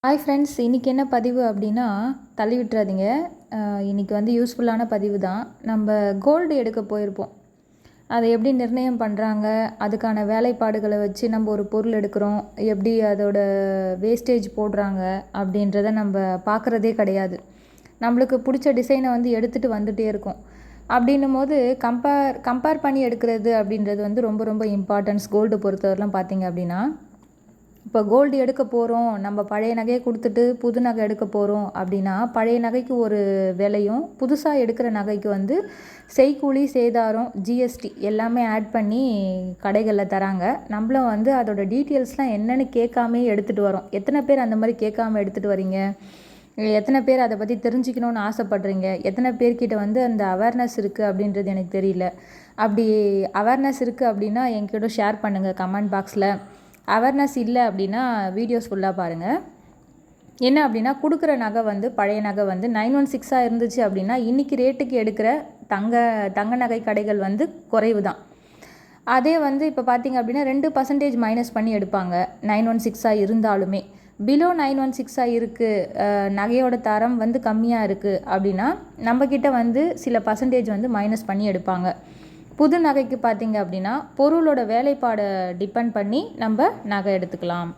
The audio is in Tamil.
ஹாய் ஃப்ரெண்ட்ஸ், இன்றைக்கி என்ன பதிவு அப்படின்னா தள்ளி விட்டுறாதீங்க. இன்றைக்கி வந்து யூஸ்ஃபுல்லான பதிவு தான். நம்ம கோல்டு எடுக்க போயிருப்போம். அதை எப்படி நிர்ணயம் பண்ணுறாங்க, அதுக்கான வேலைப்பாடுகளை வச்சு நம்ம ஒரு பொருள் எடுக்கிறோம், எப்படி அதோட வேஸ்டேஜ் போடுறாங்க அப்படின்றத நம்ம பார்க்குறதே கிடையாது. நம்மளுக்கு பிடிச்ச டிசைனை வந்து எடுத்துகிட்டு வந்துகிட்டே இருக்கோம். அப்படின்னும் போது கம்பேர் பண்ணி எடுக்கிறது அப்படின்றது வந்து ரொம்ப ரொம்ப இம்பார்ட்டன்ஸ். கோல்டு பொறுத்தவரைலாம் பார்த்திங்க அப்படின்னா, இப்போ கோல்டு எடுக்க போகிறோம், நம்ம பழைய நகையை கொடுத்துட்டு புது நகை எடுக்க போகிறோம் அப்படின்னா, பழைய நகைக்கு ஒரு விலையும் புதுசாக எடுக்கிற நகைக்கு வந்து செய்கூலி சேதாரம் ஜிஎஸ்டி எல்லாமே ஆட் பண்ணி கடைகளில் தராங்க. நம்மளும் வந்து அதோட டீட்டெயில்ஸ்லாம் என்னென்னு கேட்காமே எடுத்துகிட்டு வரோம். எத்தனை பேர் அந்த மாதிரி கேட்காம எடுத்துகிட்டு வரீங்க? எத்தனை பேர் அதை பற்றி தெரிஞ்சுக்கணுன்னு ஆசைப்பட்றீங்க? எத்தனை பேர்கிட்ட வந்து அந்த அவேர்னஸ் இருக்குது அப்படின்றது எனக்கு தெரியல. அப்படி அவேர்னஸ் இருக்குது அப்படின்னா என்கிட்ட ஷேர் பண்ணுங்கள் கமெண்ட் பாக்ஸில். அவேர்னஸ் இல்லை அப்படின்னா வீடியோஸ் ஃபுல்லாக பாருங்கள். என்ன அப்படின்னா, கொடுக்குற நகை வந்து பழைய நகை வந்து 916 இருந்துச்சு அப்படின்னா இன்றைக்கி ரேட்டுக்கு எடுக்கிற தங்க நகை கடைகள் வந்து குறைவு தான். அதே வந்து இப்போ பார்த்திங்க அப்படின்னா 2% மைனஸ் பண்ணி எடுப்பாங்க 916 இருந்தாலுமே. பிலோ 916 இருக்குது, நகையோட தரம் வந்து கம்மியாக இருக்குது அப்படின்னா நம்மக்கிட்ட வந்து சில பர்சன்டேஜ் வந்து மைனஸ் பண்ணி எடுப்பாங்க. புது நகைக்கு பார்த்திங்க அப்படின்னா பொருளோட வேலைப்பாடை டிபெண்ட் பண்ணி நம்ம நகை எடுத்துக்கலாம்.